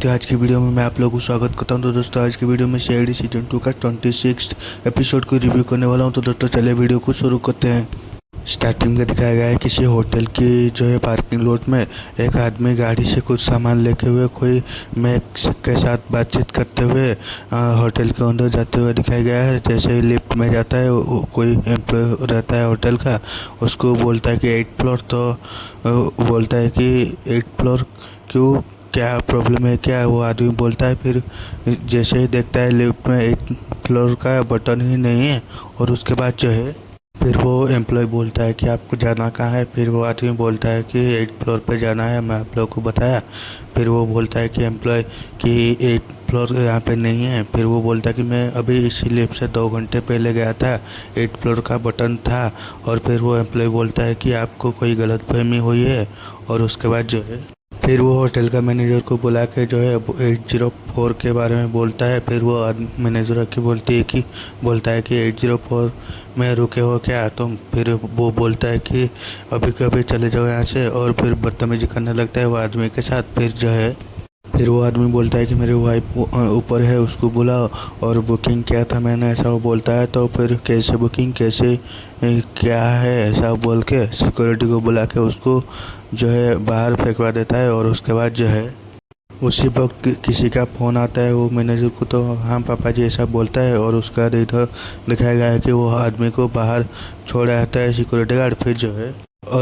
दोस्तों, आज की वीडियो में मैं आप लोगों को स्वागत करता हूं। तो दोस्तों, आज की वीडियो में सीआईडी सीजन 2 का 26 एपिसोड को रिव्यू करने वाला हूं। तो दोस्तों, चलिए वीडियो को शुरू करते हैं। स्टार्टिंग में दिखाया गया है किसी होटल की जो है पार्किंग लॉट में एक आदमी गाड़ी से कुछ सामान लेके हुए कोई मैक्स के साथ बातचीत करते हुए होटल के अंदर जाते हुए दिखाया गया है। जैसे ही लिफ्ट में जाता है, कोई एम्प्लॉय रहता है होटल का, उसको बोलता है कि 8th फ्लोर। तो बोलता है कि 8th फ्लोर क्यों, क्या प्रॉब्लम है क्या, वो आदमी बोलता है। फिर जैसे ही देखता है लिफ्ट में 8th फ्लोर का बटन ही नहीं है। और उसके बाद जो है फिर वो एम्प्लॉय बोलता है कि आपको जाना कहाँ है। फिर वो आदमी बोलता है कि 8th फ्लोर पे जाना है, मैं आप लोगों को बताया। फिर वो बोलता है कि एम्प्लॉय कि 8th फ्लोर यहाँ पे नहीं है। फिर वो बोलता है कि मैं अभी इसी लिफ्ट से 2 घंटे पहले गया था, 8th फ्लोर का बटन था। और फिर वो एम्प्लॉय बोलता है कि आपको कोई गलतफहमी हुई है। और उसके बाद जो है फिर वो होटल का मैनेजर को बुला के जो है 804 के बारे में बोलता है। फिर वो मैनेजर की बोलता है कि 804 में रुके हो क्या तुम। फिर वो बोलता है कि अभी कभी चले जाओ यहाँ से। और फिर बदतमीजी करने लगता है वो आदमी के साथ। फिर वो आदमी बोलता है कि मेरी वाइफ ऊपर है, उसको बुलाओ। और बुकिंग किया था मैंने, ऐसा वो बोलता है। तो फिर कैसे बुकिंग, कैसे क्या है, ऐसा बोल के सिक्योरिटी को बुला के उसको जो है बाहर फेंकवा देता है। और उसके बाद जो है उसी वक्त किसी का फ़ोन आता है वो मैनेजर को। तो हाँ पापा जी, ऐसा बोलता है। और उसका इधर दिखाया गया है कि वो आदमी को बाहर छोड़ आता है सिक्योरिटी गार्ड।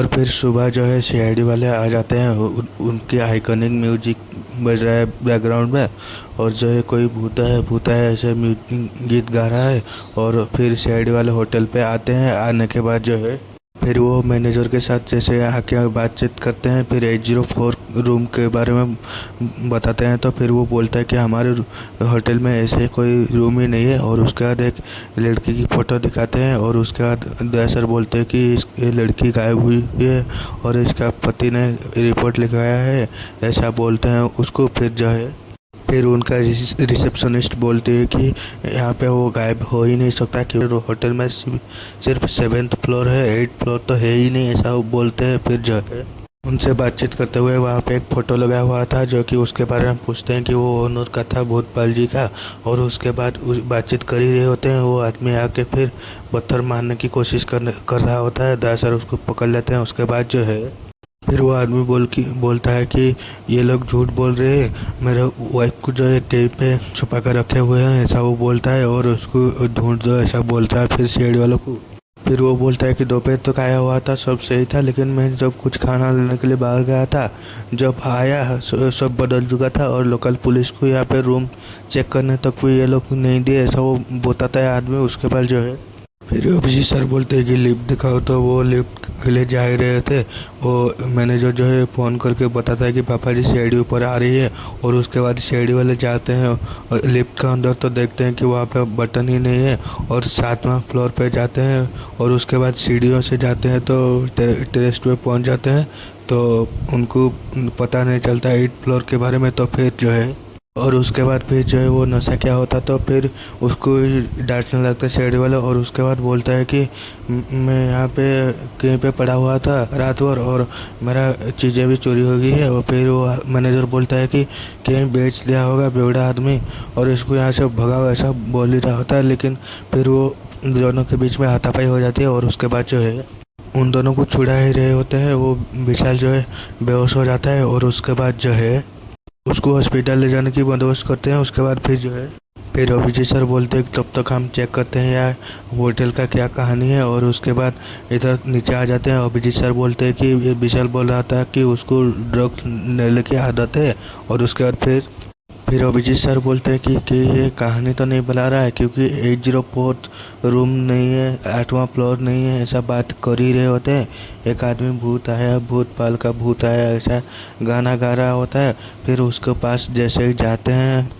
फिर सुबह जो है सीआईडी वाले आ जाते हैं। उनकी आइकॉनिक म्यूजिक बज रहा है बैकग्राउंड में। और जो है कोई भूता है ऐसे गीत गा रहा है। और फिर सीआईडी वाले होटल पे आते हैं। आने के बाद जो है फिर वो मैनेजर के साथ जैसे आके बातचीत करते हैं। फिर 804 रूम के बारे में बताते हैं। तो फिर वो बोलता है कि हमारे होटल में ऐसे कोई रूम ही नहीं है। और उसके बाद एक लड़की की फ़ोटो दिखाते हैं। और उसके बाद दया सर बोलते हैं कि ये लड़की गायब हुई है और इसका पति ने रिपोर्ट लिखवाया है, ऐसा बोलते हैं उसको। फिर उनका रिसेप्शनिस्ट बोलती है कि यहाँ पे वो गायब हो ही नहीं सकता क्योंकि होटल में सिर्फ 7th फ्लोर है, 8th फ्लोर तो है ही नहीं, ऐसा वो बोलते हैं। फिर जो है उनसे बातचीत करते हुए वहाँ पे एक फ़ोटो लगा हुआ था जो कि उसके बारे में पूछते हैं कि वो ओनर का था, भूतपाल जी का। और उसके बाद बातचीत कर ही रहे होते हैं, वो आदमी आके फिर पत्थर मारने की कोशिश कर रहा होता है। दया सर उसको पकड़ लेते हैं। उसके बाद जो है फिर वो आदमी बोलता है कि ये लोग झूठ बोल रहे हैं, मेरे वाइफ को जो है टेबल पे छुपा कर रखे हुए हैं, ऐसा वो बोलता है। और उसको ढूंढ दो, ऐसा बोलता है फिर सीआईडी वालों को। फिर वो बोलता है कि दोपहर तक आया हुआ था, सब सही था, लेकिन मैं जब कुछ खाना लेने के लिए बाहर गया था, जब आया सब बदल चुका था। और लोकल पुलिस को यहाँ पे रूम चेक करने तक भी ये लोग नहीं दिए, ऐसा वो बताता है आदमी। उसके बाद जो है फिर अभिजीत सर बोलते हैं कि लिफ्ट दिखाओ। तो वो लिफ्ट के लिए जा ही रहे थे। वो मैनेजर जो है फ़ोन करके बताता है कि पापा जी सीआईडी ऊपर आ रही है। और उसके बाद सीआईडी वाले जाते हैं और लिफ्ट का अंदर तो देखते हैं कि वहाँ पे बटन ही नहीं है। और 7वां फ्लोर पे जाते हैं। और उसके बाद सीढ़ियों से जाते हैं तो टेरेस पे पहुँच जाते हैं। तो उनको पता नहीं चलता 8th फ्लोर के बारे में। तो फिर जो है और उसके बाद फिर जो है वो नशा क्या होता, तो फिर उसको डांटने लगता है सीआईडी वाला। और उसके बाद बोलता है कि मैं यहाँ पे कहीं पे पड़ा हुआ था रात भर और मेरा चीज़ें भी चोरी हो गई है। और फिर वो मैनेजर बोलता है कि कहीं बेच लिया होगा बेवड़ा आदमी और इसको यहाँ से भगाओ, ऐसा बोल ही रहा होता है। लेकिन फिर वो दोनों के बीच में हाथापाई हो जाती है। और उसके बाद जो है उन दोनों को छुड़ा ही रहे होते हैं, वो विशाल जो है बेहोश हो जाता है। और उसके बाद जो है उसको हॉस्पिटल ले जाने की बंदोबस्त करते हैं। उसके बाद फिर अभिजीत सर बोलते हैं तब तक हम चेक करते हैं यार होटल का क्या कहानी है। और उसके बाद इधर नीचे आ जाते हैं। अभिजीत सर बोलते हैं कि विशाल बोल रहा था कि उसको ड्रग्स लेने की आदत है। और उसके बाद फिर अभिजीत सर बोलते हैं कि ये कहानी तो नहीं बना रहा है क्योंकि 804 रूम नहीं है, 8वां फ्लोर नहीं है, ऐसा बात कर ही रहे होते हैं। एक आदमी भूत आया, भूतपाल का भूत आया, ऐसा गाना गा रहा होता है। फिर उसके पास जैसे ही जाते हैं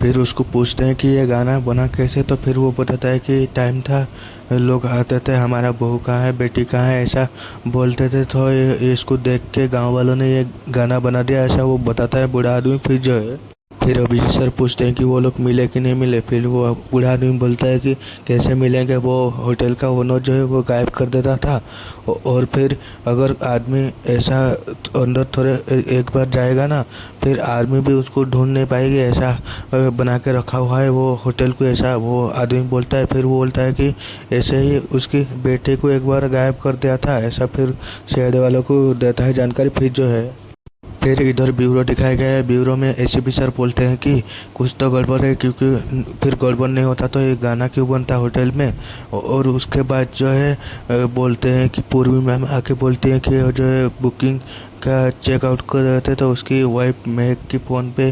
फिर उसको पूछते हैं कि ये गाना बना कैसे। तो फिर वो बताता है कि टाइम था, लोग आते थे, हमारा बहू कहाँ है, बेटी कहाँ है, ऐसा बोलते थे। तो इसको देख के गाँव वालों ने ये गाना बना दिया, ऐसा वो बताता है बूढ़ा आदमी। फिर जो है फिर अभिजीत सर पूछते हैं कि वो लोग मिले कि नहीं मिले। फिर वो बूढ़ा आदमी बोलता है कि कैसे मिलेंगे, वो होटल का ओनर जो है वो गायब कर देता था। और फिर अगर आदमी ऐसा अंदर थोड़े एक बार जाएगा ना, फिर आर्मी भी उसको ढूंढ नहीं पाएगी, ऐसा बना के रखा हुआ है वो होटल को, ऐसा वो आदमी बोलता है। फिर वो बोलता है कि ऐसे ही उसके बेटे को एक बार गायब कर दिया था, ऐसा फिर शहर वालों को देता है जानकारी। फिर इधर ब्यूरो दिखाया गया है। ब्यूरो में एसीपी सर बोलते हैं कि कुछ तो गड़बड़ है, क्योंकि फिर गड़बड़ नहीं होता तो ये गाना क्यों बनता होटल में। और उसके बाद जो है बोलते हैं कि पूर्वी मैम आके बोलती हैं कि जो है बुकिंग का चेकआउट कर रहे थे तो उसकी वाइफ महक की फ़ोन पे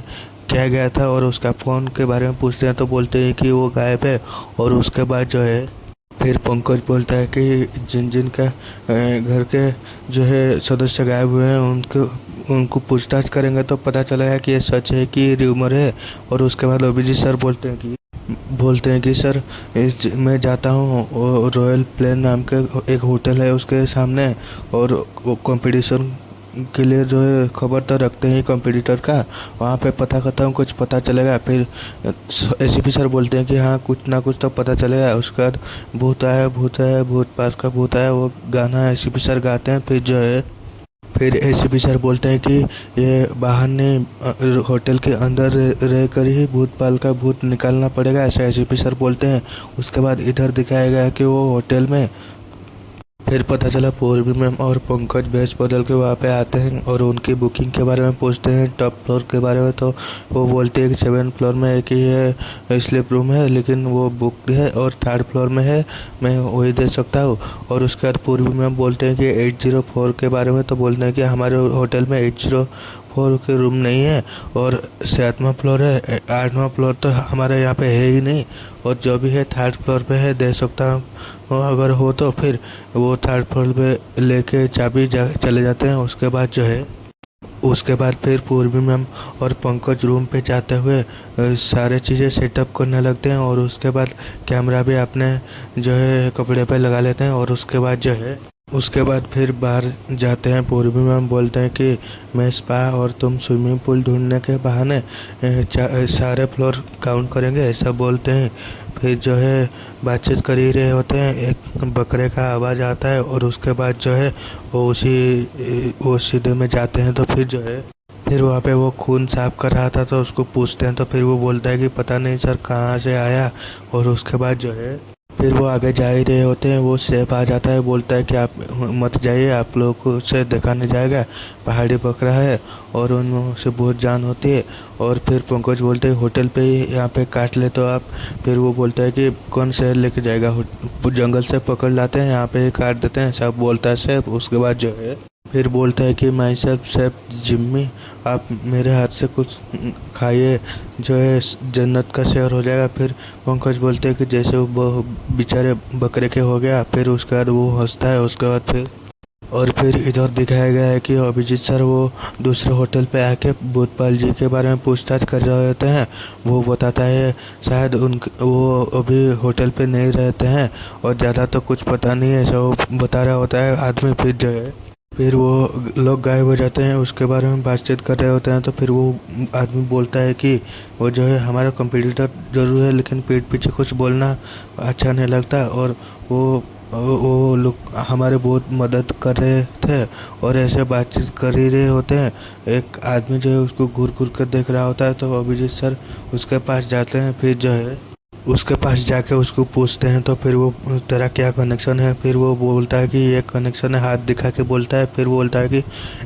क्या गया था, और उसका फ़ोन के बारे में पूछते हैं तो बोलते हैं कि वो गायब है। और उसके बाद जो है फिर पंकज बोलता है कि जिन जिन का घर के जो है सदस्य गायब हुए हैं उनको पूछताछ करेंगे तो पता चलेगा कि ये सच है कि र्यूमर है। और उसके बाद अभिजीत सर बोलते हैं कि सर मैं जाता हूँ रॉयल प्लेन नाम के एक होटल है उसके सामने, और कंपटीशन के लिए जो है खबर तो रखते हैं कंपटीटर का, वहाँ पे पता करता हूँ कुछ पता चलेगा। फिर एसीपी सर बोलते हैं कि हाँ कुछ ना कुछ तो पता चलेगा। उसके बाद भूत आया भूत पाल का भूत आया, वो गाना एसीपी सर गाते हैं। फिर एसीपी सर बोलते हैं कि ये बाहर ने होटल के अंदर रह कर ही भूतपाल का भूत निकालना पड़ेगा, ऐसा एसीपी सर बोलते हैं। उसके बाद इधर दिखाया गया कि वो होटल में फिर पता चला पूर्वी मैम और पंकज भेष बदल के वहाँ पे आते हैं और उनकी बुकिंग के बारे में पूछते हैं, टॉप फ्लोर के बारे में। तो वो बोलते हैं कि 7th फ्लोर में एक ही है स्लीप रूम है, लेकिन वो बुकड है, और 3rd फ्लोर में है, मैं वही दे सकता हूँ। और उसके बाद पूर्वी मैम बोलते हैं कि 804 के बारे में, तो बोलते हैं कि हमारे होटल में 804 के रूम नहीं है, और 7वां फ्लोर है, 8वां फ्लोर तो हमारे यहाँ पे है ही नहीं, और जो भी है 3rd फ्लोर पे है, दे सकता हूँ अगर हो तो। फिर वो 3rd फ्लोर पे लेके चाबी चले जाते हैं। उसके बाद फिर पूर्वी मैम और पंकज रूम पे जाते हुए सारे चीज़ें सेटअप करने लगते हैं, और उसके बाद कैमरा भी अपने जो है कपड़े पे लगा लेते हैं। और उसके बाद फिर बाहर जाते हैं। पूर्वी मैम बोलते हैं कि मैं स्पा और तुम स्विमिंग पूल ढूंढने के बहाने सारे फ्लोर काउंट करेंगे, ऐसा बोलते हैं। फिर जो है बातचीत कर ही रहे होते हैं, एक बकरे का आवाज़ आता है, और उसके बाद जो है वो सीधे में जाते हैं। तो फिर वहाँ पे वो खून साफ कर रहा था तो उसको पूछते हैं, तो फिर वो बोलता है कि पता नहीं सर कहाँ से आया। और उसके बाद जो है फिर वो आगे जा ही रहे होते हैं, वो शेफ आ जाता है, बोलता है कि आप मत जाइए, आप लोगों को से देखा नहीं जाएगा, पहाड़ी बकरा है और उनमें से बहुत जान होती है। और फिर पंकज बोलते हैं होटल पे ही यहाँ पे काट ले तो आप। फिर वो बोलता है कि कौन शहर लेके जाएगा, जंगल से पकड़ लाते हैं, यहाँ पे ही काट देते हैं, सब बोलता है शेफ। उसके बाद जो है फिर बोलता है कि माई सेल्फ शेफ जिम्मी, आप मेरे हाथ से कुछ खाइए, जो है जन्नत का शेर हो जाएगा। फिर पंकज बोलते हैं कि जैसे वो बेचारे बकरे के हो गया। फिर उसके बाद वो हंसता है। उसके बाद फिर इधर दिखाया गया है कि अभिजीत सर वो दूसरे होटल पे आके भूतपाल जी के बारे में पूछताछ कर रहे होते हैं। वो बताता है शायद वो अभी होटल पे नहीं रहते हैं और ज़्यादा तो कुछ पता नहीं है, ऐसा वो बता रहा होता है आदमी। फिर वो लोग गायब हो जाते हैं, उसके बारे में बातचीत कर रहे होते हैं। तो फिर वो आदमी बोलता है कि वो जो है हमारा कंपटीटर ज़रूर है, लेकिन पीठ पीछे कुछ बोलना अच्छा नहीं लगता, और वो लोग हमारे बहुत मदद कर रहे थे, और ऐसे बातचीत कर ही रहे होते हैं। एक आदमी जो है उसको घूर घूर कर देख रहा होता है, तो अभिजीत सर उसके पास जाते हैं। फिर जो है उसके पास जाके उसको पूछते हैं, तो फिर वो तेरा क्या कनेक्शन है। फिर वो बोलता है कि ये कनेक्शन है, हाथ दिखा के बोलता है। फिर वो बोलता है कि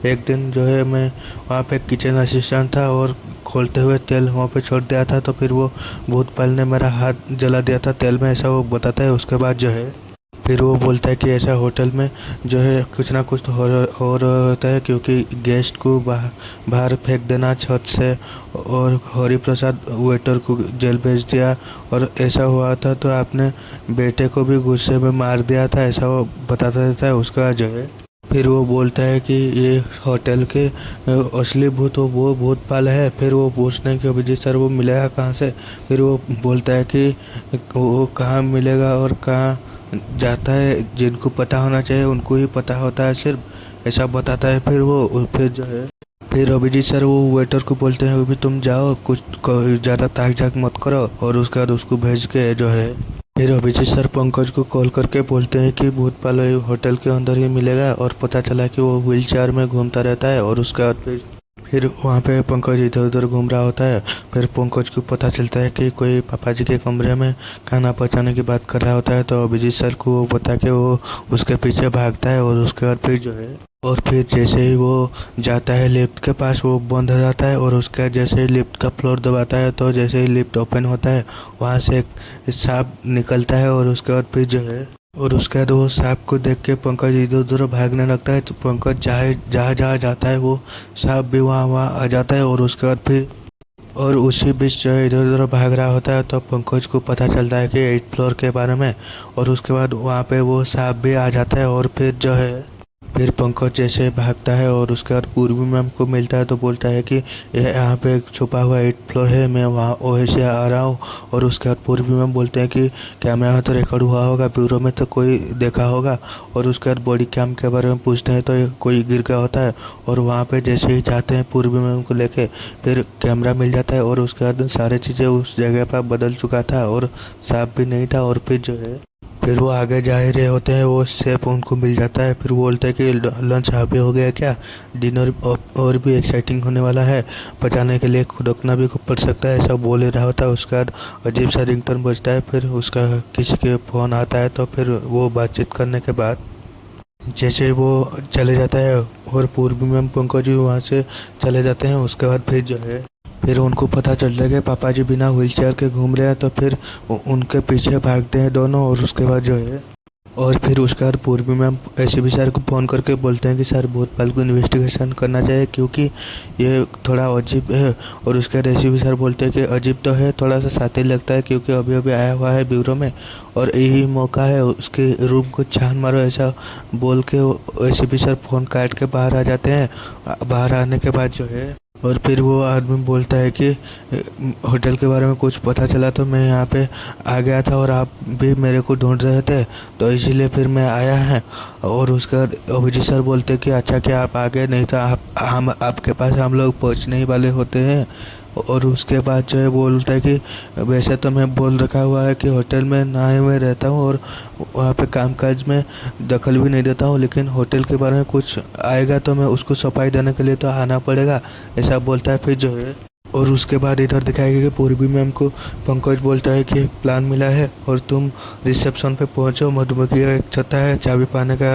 एक दिन जो है मैं वहाँ पे किचन असिस्टेंट था और खोलते हुए तेल वहाँ पे छोड़ दिया था, तो फिर वो भूतपाल ने मेरा हाथ जला दिया था तेल में, ऐसा वो बताता है। उसके बाद जो है फिर वो बोलता है कि ऐसा होटल में जो है कुछ ना कुछ तो हो रहा होता है, क्योंकि गेस्ट को बाहर फेंक देना छत से, और हरि प्रसाद वेटर को जेल भेज दिया, और ऐसा हुआ था तो आपने बेटे को भी गुस्से में मार दिया था, ऐसा वो बताता रहता है। उसका जो है फिर वो बोलता है कि ये होटल के असली भूत वो भूतपाल है। फिर वो पूछते हैं कि अभिजीत सर वो मिलेगा कहाँ से। फिर वो बोलता है कि वो कहाँ मिलेगा और कहाँ जाता है, जिनको पता होना चाहिए उनको ही पता होता है सिर्फ, ऐसा बताता है। फिर फिर अभिजीत सर वो वेटर को बोलते हैं अभी तुम जाओ, कुछ ज़्यादा ताक झाक मत करो, और उसके बाद उसको भेज के जो है फिर अभिजीत सर पंकज को कॉल करके बोलते हैं कि भूतपाल होटल के अंदर ही मिलेगा, और पता चला कि वो व्हील चेयर में घूमता रहता है। और उसके बाद फिर वहाँ पे पंकज इधर उधर घूम रहा होता है। फिर पंकज को पता चलता है कि कोई पापा जी के कमरे में खाना पहुँचाने की बात कर रहा होता है, तो अभिजीत सर को वो बता के वो उसके पीछे भागता है। और उसके बाद फिर जो है और फिर जैसे ही वो जाता है लिफ्ट के पास, वो बंद हो जाता है, और उसका जैसे ही लिफ्ट का फ्लोर दबाता है तो जैसे ही लिफ्ट ओपन होता है वहाँ से एक सांप निकलता है। और उसके बाद फिर जो है और उसके बाद वो सांप को देख के पंकज इधर उधर भागने लगता है, तो पंकज जहाँ जहाँ जाता है वो सांप भी वहाँ आ जाता है। और उसके बाद फिर और उसी बीच जो है इधर उधर भाग रहा होता है, तो पंकज को पता चलता है कि 8th फ्लोर के बारे में। और उसके बाद वहाँ पे वो सांप भी आ जाता है। और फिर जो है फिर पंकज जैसे भागता है और उसके बाद पूर्वी मैम को मिलता है, तो बोलता है कि यहाँ पे एक छुपा हुआ 8th फ्लोर है, मैं वहाँ वहीं से आ रहा हूँ। और उसके बाद पूर्वी मैम बोलते हैं कि कैमरा में तो रिकॉर्ड हुआ होगा, ब्यूरो में तो कोई देखा होगा। और उसके बाद बॉडी कैम के बारे में पूछते हैं तो कोई गिर गया होता है। और वहाँ पे जैसे ही जाते हैं पूर्वी मैम को लेके, फिर कैमरा मिल जाता है। और उसके बाद सारी चीज़ें उस जगह पर बदल चुका था और सांप भी नहीं था। और फिर जो है फिर वो आगे जा ही रहे होते हैं, वो सेफ उनको मिल जाता है। फिर वो बोलते हैं कि लंच हाफे हो गया क्या, डिनर और भी एक्साइटिंग होने वाला है, बचाने के लिए खुदकना भी पड़ सकता है, ऐसा बोल ही रहा होता है। उसके बाद अजीब सा रिंगटोन बजता है, फिर उसका किसी के फ़ोन आता है, तो फिर वो बातचीत करने के बाद जैसे वो चले जाता है और पूर्वी मैम पंकज जी वहाँ से चले जाते हैं। उसके बाद फिर जो है फिर उनको पता चल रहा है कि पापा जी बिना व्हीलचेयर के घूम रहे हैं, तो फिर उनके पीछे भागते हैं दोनों। और उसके बाद जो है और फिर उसके बाद पूर्वी मैम एसीपी सर को फ़ोन करके बोलते हैं कि सर भूतपाल को इन्वेस्टिगेशन करना चाहिए क्योंकि ये थोड़ा अजीब है। और उसके बाद एसीपी सर बोलते हैं कि अजीब तो है, थोड़ा सा साथी लगता है क्योंकि अभी अभी आया हुआ है ब्यूरो में और यही मौका है, उसके रूम को छान मारो, ऐसा बोल के एसीपी सर फ़ोन काट के बाहर आ जाते हैं। बाहर आने के बाद जो है और फिर वो आदमी बोलता है कि होटल के बारे में कुछ पता चला तो मैं यहाँ पे आ गया था और आप भी मेरे को ढूंढ रहे थे, तो इसीलिए फिर मैं आया है। और उसके बाद अभिजीत सर बोलते हैं कि अच्छा क्या आप आ गए, नहीं तो हम आपके पास हम लोग पहुँचने ही वाले होते हैं। और उसके बाद जो है बोलता है कि वैसे तो मैं बोल रखा हुआ है कि होटल में ना ही मैं रहता हूँ और वहाँ पे कामकाज में दखल भी नहीं देता हूँ, लेकिन होटल के बारे में कुछ आएगा तो मैं उसको सफाई देने के लिए तो आना पड़ेगा, ऐसा बोलता है। फिर जो है और उसके बाद इधर दिखाएगा कि पूर्वी मैम को पंकज बोलता है कि एक प्लान मिला है और तुम रिसेप्शन पे पहुंचो, मधुमक्खी का एक छत्ता है, चाबी पाने का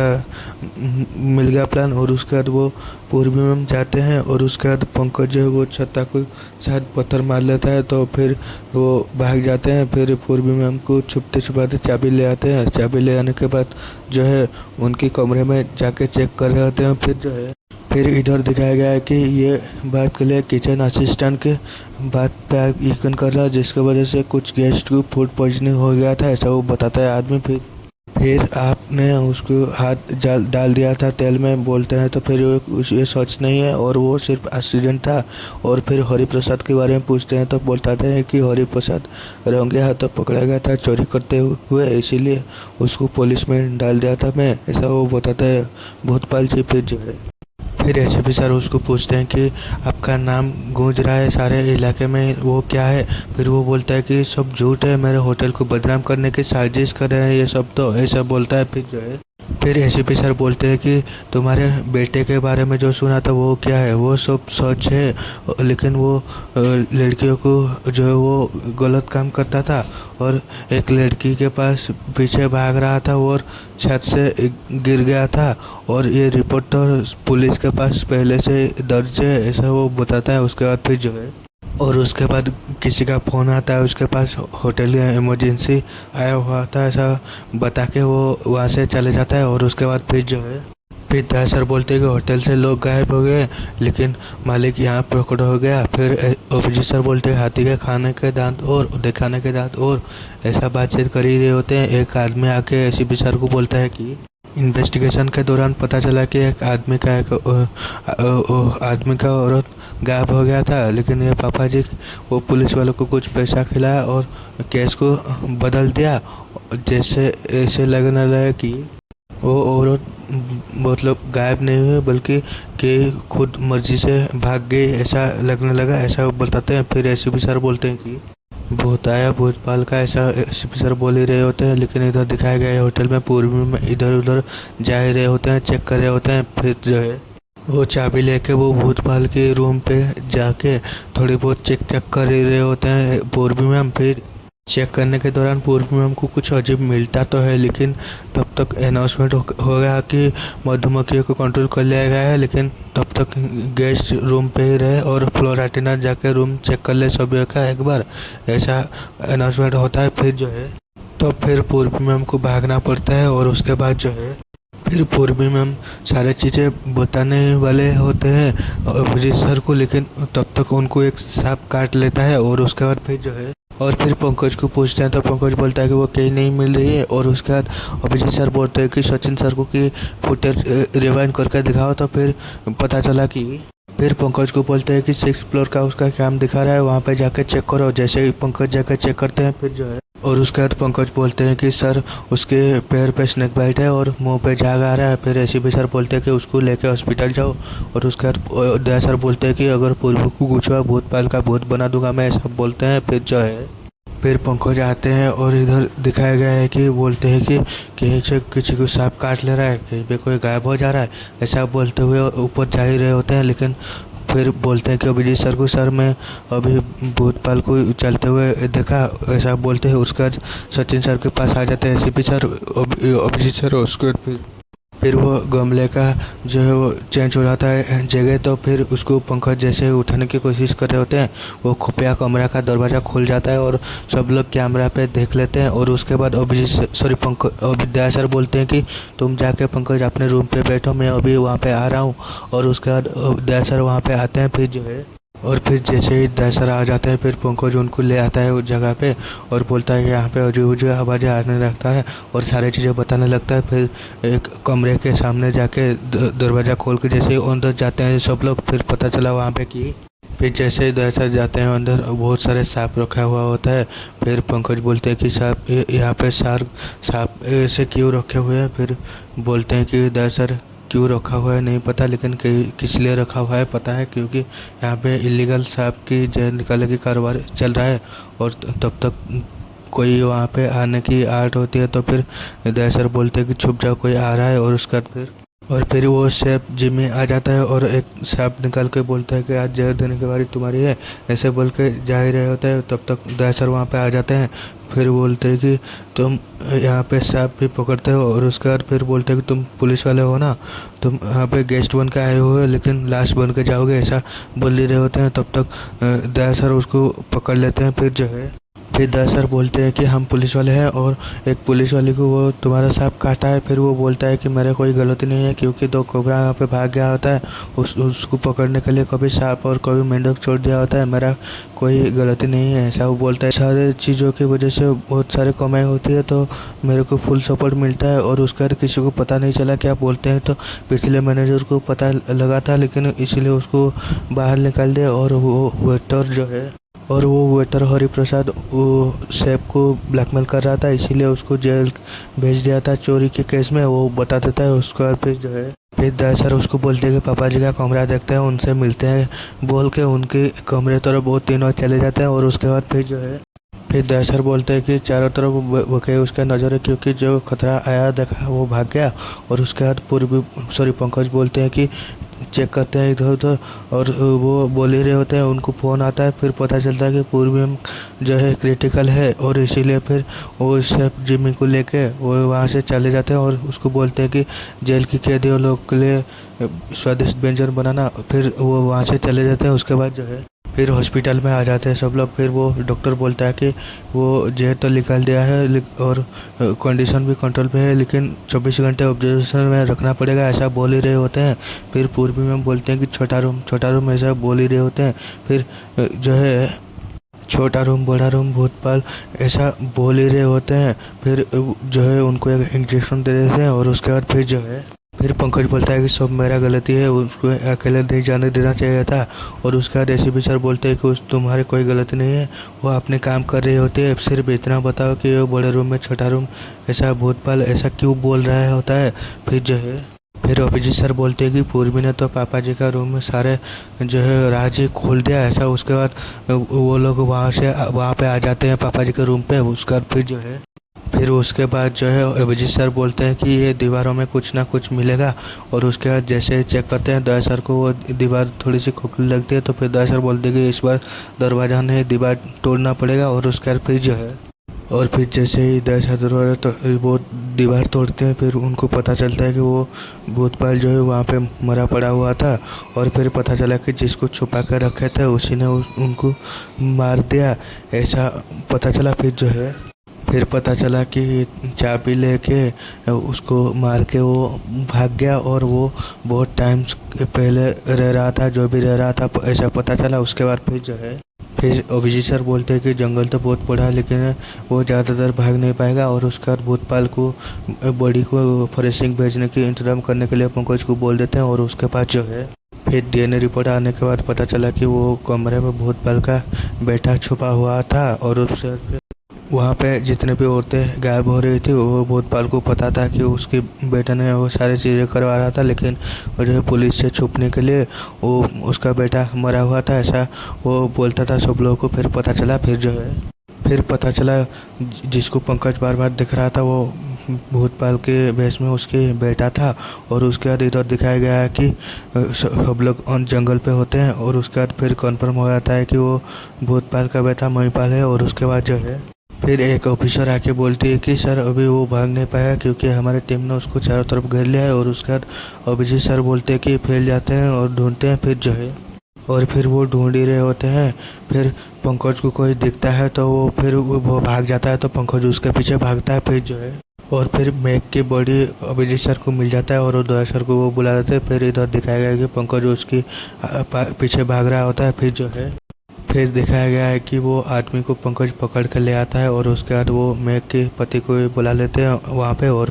मिल गया प्लान। और उसके बाद वो पूर्वी मैम जाते हैं और उसके बाद पंकज जो है वो छत्ता को शायद पत्थर मार लेता है, तो फिर वो भाग जाते हैं। फिर पूर्वी मैम को छुपते छुपाते चाबी ले आते हैं। चाबी ले आने के बाद जो है उनके कमरे में जाके चेक कर रहे होते हैं। फिर जो है फिर इधर दिखाया गया है कि ये बात के लिए किचन असिस्टेंट के बात पे यकीन कर रहा है, जिसकी वजह से कुछ गेस्ट को फूड पॉइजनिंग हो गया था, ऐसा वो बताता है आदमी। फिर आपने उसको हाथ डाल दिया था तेल में, बोलते हैं, तो फिर ये सच नहीं है और वो सिर्फ एक्सीडेंट था। और फिर हरि प्रसाद के बारे में पूछते हैं तो बताते हैं कि हरि प्रसाद रंगे हाथों पकड़ा गया था चोरी करते हुए, इसीलिए उसको पुलिस में डाल दिया था मैं, ऐसा वो बताता है भूतपाल जी। फिर जो है फिर एसीपी सर उसको पूछते हैं कि आपका नाम गूंज रहा है सारे इलाके में, वो क्या है। फिर वो बोलता है कि सब झूठ है, मेरे होटल को बदनाम करने की साजिश कर रहे हैं ये सब, तो ऐसा बोलता है। फिर जो है फिर एसीपी सर बोलते हैं कि तुम्हारे बेटे के बारे में जो सुना था वो क्या है, वो सब सच है, लेकिन वो लड़कियों को जो है वो गलत काम करता था और एक लड़की के पास पीछे भाग रहा था और छत से गिर गया था, और ये रिपोर्ट तो पुलिस के पास पहले से दर्ज है, ऐसा वो बताता है। उसके बाद फिर जो है और उसके बाद किसी का फ़ोन आता है उसके पास, होटल में इमरजेंसी आया हुआ था, ऐसा बता के वो वहाँ से चले जाता है। और उसके बाद फिर जो है फिर दया सर बोलते हैं कि होटल से लोग गायब हो गए लेकिन मालिक यहाँ प्रकट हो गया। फिर अभिजीत सर बोलते हैं हाथी के खाने के दांत और दिखाने के दांत, और ऐसा बातचीत कर ही रहे होते हैं। एक आदमी आके एसीपी सर को बोलता है कि इन्वेस्टिगेशन के दौरान पता चला कि एक आदमी का औरत गायब हो गया था, लेकिन ये पापा जी वो पुलिस वालों को कुछ पैसा खिलाया और केस को बदल दिया, जैसे ऐसे लगने लगा कि वो औरत मतलब गायब नहीं हुई बल्कि कि खुद मर्जी से भाग गई ऐसा लगने लगा, ऐसा वो बताते हैं। फिर एसीपी सर बोलते हैं कि भूत आया भूत पाल का, ऐसा एसीपी सर बोल ही रहे होते हैं। लेकिन इधर दिखाया गया है होटल में पूर्वी में इधर उधर जा ही रहे होते हैं, चेक कर रहे होते हैं। फिर जो है वो चाबी लेके वो भूतपाल के रूम पे जाके थोड़ी बहुत चेक चेक कर ही रहे होते हैं पूर्वी मैम। फिर चेक करने के दौरान पूर्वी मैम को कुछ अजीब मिलता तो है, लेकिन तब तक अनाउंसमेंट हो गया कि मधुमक्खियों को कंट्रोल कर लिया गया है। लेकिन तब तक गेस्ट रूम पे ही रहे और फ्लोराटिना जाके रूम चेक कर ले सभी का एक बार, ऐसा अनाउंसमेंट होता है। फिर जो है तो फिर पूर्वी मैम को भागना पड़ता है और उसके बाद जो है फिर पूर्वी मैम सारी चीज़ें बताने वाले होते हैं अभिजीत सर को, लेकिन तब तक उनको एक सांप काट लेता है। और उसके बाद फिर जो है और फिर पंकज को पूछते हैं तो पंकज बोलता है कि वो कहीं नहीं मिल रही है। और उसके बाद अभिजीत सर बोलते हैं कि सचिन सर को कि फुटेज रिवाइंड करके दिखाओ। तो फिर पता चला कि फिर पंकज को बोलते हैं कि 6th फ्लोर का उसका काम दिखा रहा है, वहाँ पे जाकर चेक करो। जैसे ही पंकज जाकर चेक करते हैं फिर जो है और उसके बाद पंकज बोलते हैं कि सर उसके पैर पे स्नेक बाइट है और मुंह पे झाग आ रहा है। फिर एसीपी सर बोलते हैं कि उसको लेके हॉस्पिटल जाओ। और उसके बाद दया सर बोलते हैं कि अगर पूर्वी को कुछ हुआ भूतपाल का भूत बना दूंगा मैं, ऐसा बोलते हैं। फिर जो है फिर पंकज आते हैं और इधर दिखाया गया है कि बोलते हैं कि कहीं से किसी को सांप काट ले रहा है, कहीं पे कोई गायब हो जा रहा है, ऐसा बोलते हुए ऊपर जा ही रहे होते हैं। लेकिन फिर बोलते हैं कि अभिजीत सर को सर मैं अभी भूतपाल को चलते हुए देखा, ऐसा बोलते हैं। उसके बाद सचिन सर के पास आ जाते हैं एसीपी सर अभिजीत सर। उसके बाद फिर वो गमले का जो है वो चेंज हो जाता है जगह। तो फिर उसको पंकज जैसे उठाने की कोशिश कर रहे होते हैं, वो खुफिया कमरा का दरवाज़ा खुल जाता है और सब लोग कैमरा पे देख लेते हैं। और उसके बाद पंकज दया सर बोलते हैं कि तुम जाके पंकज अपने रूम पे बैठो, मैं अभी वहाँ पे आ रहा हूँ। और उसके बाद दया सर वहाँ पे आते हैं। फिर जो है और फिर जैसे ही दया सर आ जाते हैं फिर पंकज उनको ले आता है उस जगह पे और बोलता है कि यहाँ पे अजीब अजीब आवाज़ें आने लगता है और सारी चीज़ें बताने लगता है। फिर एक कमरे के सामने जाके दरवाज़ा खोल के जैसे ही अंदर जाते हैं सब लोग, फिर पता चला वहाँ पे कि फिर जैसे ही दया सर जाते हैं अंदर बहुत सारे सांप रखा हुआ होता है। फिर पंकज बोलते हैं कि सांप यहाँ पे सांप ऐसे क्यों रखे हुए हैं। फिर बोलते हैं कि दया सर क्यों रखा हुआ है नहीं पता, लेकिन किस लिए रखा हुआ है पता है, क्योंकि यहाँ पे इलीगल सांप की जहर निकालने की कारोबार चल रहा है और तब तक कोई वहाँ पे आने की आर्ट होती है। तो फिर दया सर बोलते हैं कि छुप जाओ कोई आ रहा है। और फिर वो शेफ जिम्मी आ जाता है और एक सांप निकाल के बोलता है कि आज जहर देने की बारी तुम्हारी है, ऐसे बोल के जा ही रहे होते हैं। तब तक दया सर वहाँ पे आ जाते हैं। फिर बोलते हैं कि तुम यहाँ पे सांप भी पकड़ते हो। और उसके बाद फिर बोलते हैं कि तुम पुलिस वाले हो ना, तुम यहाँ पे गेस्ट बन के आए हो लेकिन लास्ट बन के जाओगे, ऐसा बोल ही रहे होते हैं। तब तक दया सर उसको पकड़ लेते हैं। फिर जो है फिर दया सर बोलते हैं कि हम पुलिस वाले हैं और एक पुलिस वाले को वो तुम्हारा सांप काटा है। फिर वो बोलता है कि मेरा कोई गलती नहीं है, क्योंकि 2 कोबरा यहाँ पे भाग गया होता है, उसको पकड़ने के लिए कभी सांप और कभी मेंढक छोड़ दिया होता है, मेरा कोई गलती नहीं है, ऐसा वो बोलता है। सारे चीज़ों की वजह से बहुत सारे कमाई होती है तो मेरे को फुल सपोर्ट मिलता है। और उसके बाद किसी को पता नहीं चला क्या बोलते हैं, तो पिछले मैनेजर को पता लगा था लेकिन इसीलिए उसको बाहर निकाल दिया। और वो वेटर हरि प्रसाद वो शेफ को ब्लैकमेल कर रहा था, इसीलिए उसको जेल भेज दिया था चोरी के केस में, वो बता देता है। उसके बाद फिर जो है फिर दया सर उसको बोलते हैं कि पापा जी का कमरा देखते हैं, उनसे मिलते हैं बोल के उनके कमरे तरफ वो तीनों चले जाते हैं। और उसके बाद फिर जो है फिर दया सर बोलते हैं कि चारों तरफ बके उसका नज़र है, क्योंकि जो खतरा आया देखा वो भाग गया। और उसके बाद पंकज बोलते हैं कि चेक करते हैं इधर उधर और वो बोल ही रहे होते हैं, उनको फ़ोन आता है। फिर पता चलता है कि पूर्वी में जो है क्रिटिकल है और इसीलिए फिर वो शेफ जिम्मी को लेके वो वहाँ से चले जाते हैं और उसको बोलते हैं कि जेल की कैदियों लोग के लिए स्वादिष्ट व्यंजन बनाना। फिर वो वहाँ से चले जाते हैं। उसके बाद जो है फिर हॉस्पिटल में आ जाते हैं सब लोग। फिर वो डॉक्टर बोलता है कि वो जहर तो निकाल दिया है और कंडीशन भी कंट्रोल पे है, लेकिन 24 घंटे ऑब्जर्वेशन में रखना पड़ेगा, ऐसा बोल ही रहे होते हैं। फिर पूर्वी में बोलते हैं कि छोटा रूम ऐसा बोल ही रहे होते हैं। फिर जो है छोटा रूम बड़ा रूम भूतपाल ऐसा बोल ही रहे होते हैं। फिर जो है उनको एक इंजेक्शन दे देते हैं और उसके बाद फिर जो है फिर पंकज बोलता है कि सब मेरा गलती है, उसको अकेले नहीं जाने देना चाहिए था। और उसके बाद एसीपी सर बोलते हैं कि उस तुम्हारी कोई गलती नहीं है, वो अपने काम कर रहे होते हैं। सिर्फ इतना बताओ कि वो बड़े रूम में छोटा रूम ऐसा भूतपाल ऐसा क्यों बोल रहा होता है। फिर जो है फिर अभिजीत सर बोलते हैं कि पूर्वी ने तो पापा जी का रूम में सारे जो है राज ही खोल दिया ऐसा। उसके बाद वो लोग वहाँ पे आ जाते हैं पापा जी के रूम पे। उसके बाद फिर उसके बाद जो है अभिजीत सर बोलते हैं कि ये दीवारों में कुछ ना कुछ मिलेगा। और उसके बाद जैसे चेक करते हैं दया सर को वो दीवार थोड़ी सी खोखली लगती है, तो फिर दया सर बोलते हैं कि इस बार दरवाज़ा नहीं दीवार तोड़ना पड़ेगा। और उसके बाद फिर जैसे ही दया सर तो वो दीवार तोड़ते हैं, फिर उनको पता चलता है कि वो भूतपाल जो है वहाँ पे मरा पड़ा हुआ था। और फिर पता चला कि जिसको छुपा कर रखे थे उसी ने उनको मार दिया ऐसा पता चला। फिर पता चला कि चाबी लेके उसको मार के वो भाग गया, और वो बहुत टाइम पहले रह रहा था जो भी रह रहा था ऐसा पता चला। उसके बाद फिर अभिजीत सर बोलते हैं कि जंगल तो बहुत बड़ा है लेकिन वो ज़्यादातर भाग नहीं पाएगा। और उसके बाद भूतपाल को बॉडी को फॉरेंसिक भेजने की इंतजाम करने के लिए पंकज को बोल देते हैं। और उसके बाद फिर डीएनए रिपोर्ट आने के बाद पता चला कि वो कमरे में भूतपाल का बेटा छुपा हुआ था। और उससे वहाँ पे जितने भी औरतें गायब हो रही थी वो भूतपाल को पता था कि उसके बेटे ने वो सारी चीज़ें करवा रहा था, लेकिन वो जो है पुलिस से छुपने के लिए वो उसका बेटा मरा हुआ था ऐसा वो बोलता था सब लोगों को। फिर पता चला जिसको पंकज बार बार दिख रहा था वो भूतपाल के भेष में उसके बेटा था। और उसके बाद इधर दिखाया गया है कि सब लोग जंगल पे होते हैं। और उसके बाद फिर कन्फर्म हो जाता है कि वो भूतपाल का बेटा महिपाल है। और उसके बाद फिर एक ऑफिसर आके बोलती है कि सर अभी वो भाग नहीं पाया क्योंकि हमारे टीम ने उसको चारों तरफ घेर लिया है। और उसके बाद अभिजीत सर बोलते हैं कि फैल जाते हैं और ढूंढते हैं। और फिर वो ढूंढ ही रहे होते हैं। फिर पंकज को कोई दिखता है तो वो भाग जाता है, तो पंकज उसके पीछे भागता है। और फिर मैग की बॉडी अभिजीत सर को मिल जाता है और दया सर को वो बुला लेते हैं। फिर इधर दिखाया गया है कि पंकज उसकी पीछे भाग रहा होता है। फिर दिखाया गया है कि वो आदमी को पंकज पकड़ कर ले आता है। और उसके बाद वो मैग के पति को बुला लेते हैं वहाँ पे। और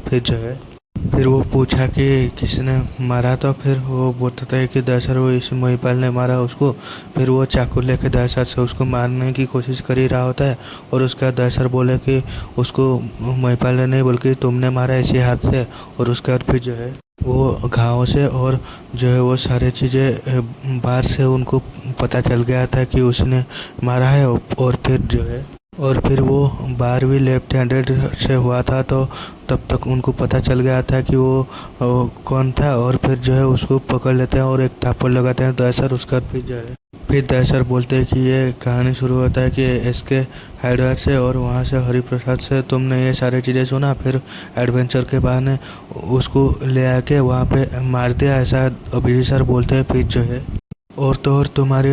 फिर वो पूछा कि किसने मारा, तो फिर वो बोलता है कि दया सर वो इस महिपाल ने मारा उसको। फिर वो चाकू लेके दया सर से उसको मारने की कोशिश कर ही रहा होता है। और उसके बाद दया सर बोले कि उसको महिपाल ने नहीं बल्कि तुमने मारा इसी हाथ से। और उसके बाद फिर वो घावों से और जो है वो सारी चीज़ें बाहर से उनको पता चल गया था कि उसने मारा है। और फिर वो 12वीं लेफ्ट हैंडेड से हुआ था, तो तब तक उनको पता चल गया था कि वो कौन था। और फिर उसको पकड़ लेते हैं और एक थापड़ लगाते हैं दया सर। उसका फिर दया सर बोलते हैं कि ये कहानी शुरू होता है कि एसके हाइडवेयर से और वहाँ से हरिप्रसाद से तुमने ये सारी चीज़ें सुना, फिर एडवेंचर के बहाने उसको ले आके वहाँ पे मार दिया ऐसा अभिजीत सर बोलते हैं। फिर और तो और तुम्हारी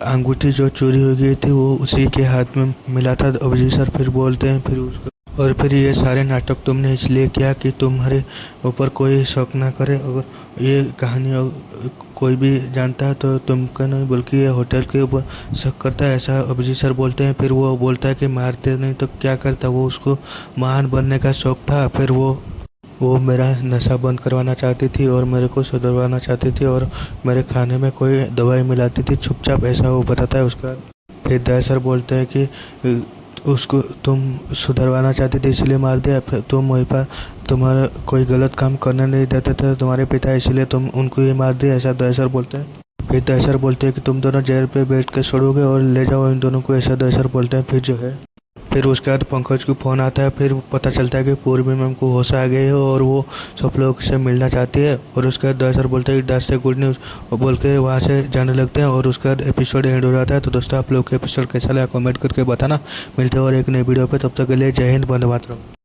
अंगूठी जो चोरी हो गई थी वो उसी के हाथ में मिला था अभिजीत सर फिर बोलते हैं। और फिर ये सारे नाटक तुमने इसलिए किया कि तुम्हारे ऊपर कोई शक ना करे। अगर ये कहानी कोई भी जानता है तो तुमका नहीं बल्कि ये होटल के ऊपर शक करता है ऐसा अभिजीत सर बोलते हैं। फिर वो बोलता है कि मारते नहीं तो क्या करता, वो उसको महान बनने का शौक था। फिर वो मेरा नशा बंद करवाना चाहती थी और मेरे को सुधरवाना चाहती थी और मेरे खाने में कोई दवाई मिलाती थी चुपचाप ऐसा वो बताता है। उसका फिर दया सर बोलते हैं कि उसको तुम सुधरवाना चाहती थी इसलिए मार दिया। फिर तुम वहीं पर तुम्हारा कोई गलत काम करने नहीं देते थे तुम्हारे पिता, इसलिए तुम उनको ये मार दिया ऐसा दया सर बोलते हैं। फिर दया सर बोलते हैं कि तुम दोनों जेल पे बैठ के छोड़ोगे और ले जाओ इन दोनों को ऐसा दया सर बोलते हैं। फिर उसके बाद पंकज को फ़ोन आता है। फिर पता चलता है कि पूर्वी मैम को होश आ गई है और वो सब लोग से मिलना चाहती है। और उसके बाद दया सर बोलते हैं कि डैश से गुड न्यूज़ बोल के वहाँ से जाने लगते हैं। और उसके बाद एपिसोड एंड हो जाता है। तो दोस्तों आप लोग का एपिसोड कैसा लगा कमेंट करके बताना। मिलते हैं और एक नई वीडियो पे, तब तक के लिए जय हिंद, वंदे मातरम।